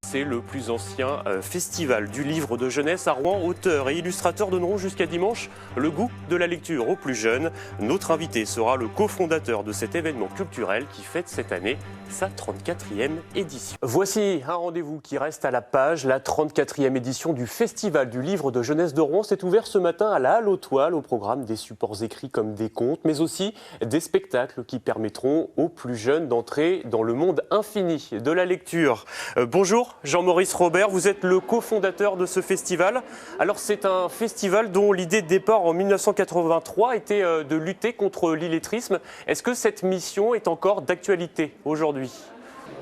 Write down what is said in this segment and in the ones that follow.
C'est le plus ancien festival du livre de jeunesse à Rouen. Auteurs et illustrateurs donneront jusqu'à dimanche le goût de la lecture aux plus jeunes. Notre invité sera le cofondateur de cet événement culturel qui fête cette année sa 34e édition. Voici un rendez-vous qui reste à la page, la 34e édition du Festival du livre de jeunesse de Rouen. C'est ouvert ce matin à la Halle aux Toiles, au programme des supports écrits comme des contes, mais aussi des spectacles qui permettront aux plus jeunes d'entrer dans le monde infini de la lecture. Bonjour Jean-Maurice Robert, vous êtes le cofondateur de ce festival. Alors c'est un festival dont l'idée de départ en 1983 était de lutter contre l'illettrisme. Est-ce que cette mission est encore d'actualité aujourd'hui ?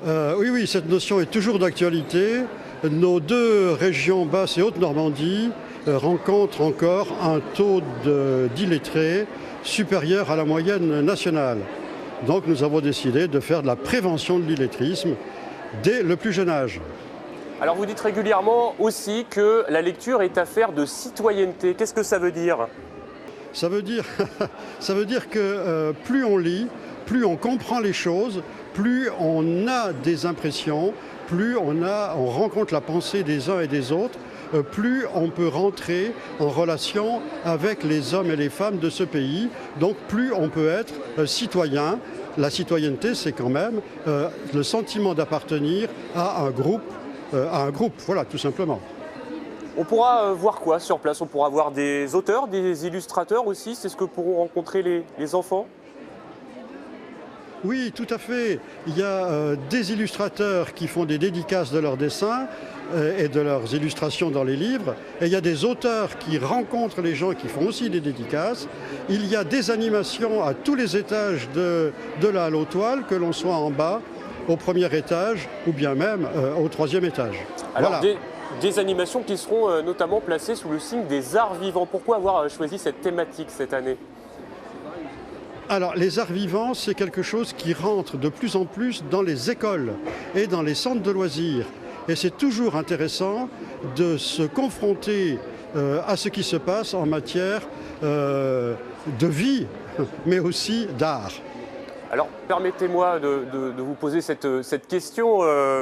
Oui, cette notion est toujours d'actualité. Nos deux régions, Basse et Haute-Normandie, rencontrent encore un taux d'illettrés supérieur à la moyenne nationale. Donc nous avons décidé de faire de la prévention de l'illettrisme dès le plus jeune âge. Alors vous dites régulièrement aussi que la lecture est affaire de citoyenneté. Qu'est-ce que ça veut dire ? Ça veut dire que plus on lit, plus on comprend les choses, plus on a des impressions, plus on rencontre la pensée des uns et des autres, plus on peut rentrer en relation avec les hommes et les femmes de ce pays, donc plus on peut être citoyen. La citoyenneté, c'est quand même le sentiment d'appartenir à un groupe, voilà, tout simplement. On pourra voir quoi sur place ? On pourra voir des auteurs, des illustrateurs aussi. C'est ce que pourront rencontrer les enfants ? Oui, tout à fait. Il y a des illustrateurs qui font des dédicaces de leurs dessins et de leurs illustrations dans les livres. Et il y a des auteurs qui rencontrent les gens qui font aussi des dédicaces. Il y a des animations à tous les étages de la Halle aux Toiles, que l'on soit en bas, au premier étage ou bien même au troisième étage. Alors, voilà. Des animations qui seront notamment placées sous le signe des arts vivants. Pourquoi avoir choisi cette thématique cette année ? Alors, les arts vivants, c'est quelque chose qui rentre de plus en plus dans les écoles et dans les centres de loisirs. Et c'est toujours intéressant de se confronter à ce qui se passe en matière de vie, mais aussi d'art. Alors, permettez-moi de vous poser cette question,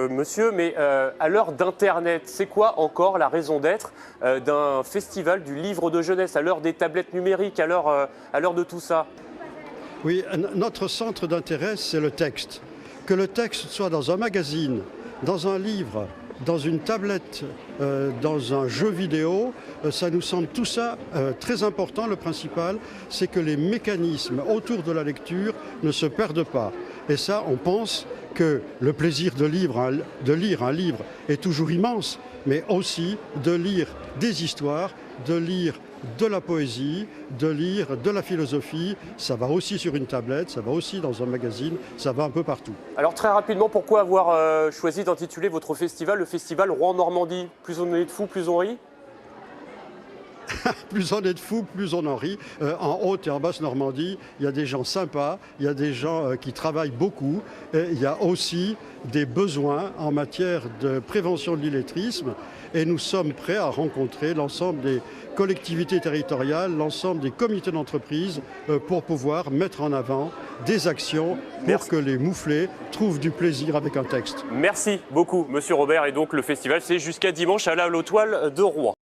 monsieur, mais à l'heure d'Internet, c'est quoi encore la raison d'être d'un festival du livre de jeunesse, à l'heure des tablettes numériques, à l'heure de tout ça ? Oui, notre centre d'intérêt, c'est le texte. Que le texte soit dans un magazine, dans un livre, dans une tablette, dans un jeu vidéo, ça nous semble tout ça très important. Le principal, c'est que les mécanismes autour de la lecture ne se perdent pas. Et ça, on pense que le plaisir de lire un livre est toujours immense, mais aussi de lire des histoires, de lire de la poésie, de lire de la philosophie. Ça va aussi sur une tablette, ça va aussi dans un magazine, ça va un peu partout. Alors très rapidement, pourquoi avoir choisi d'intituler votre festival le festival Rouen-Normandie ? Plus on est de fous, plus on rit ? Plus on est de fous, plus on en rit. En Haute et en Basse Normandie, il y a des gens sympas, il y a des gens qui travaillent beaucoup. Et il y a aussi des besoins en matière de prévention de l'illettrisme. Et nous sommes prêts à rencontrer l'ensemble des collectivités territoriales, l'ensemble des comités d'entreprise pour pouvoir mettre en avant des actions pour que les mouflés trouvent du plaisir avec un texte. Merci beaucoup, monsieur Robert. Et donc le festival, c'est jusqu'à dimanche à la Halle aux Toiles de Rouen.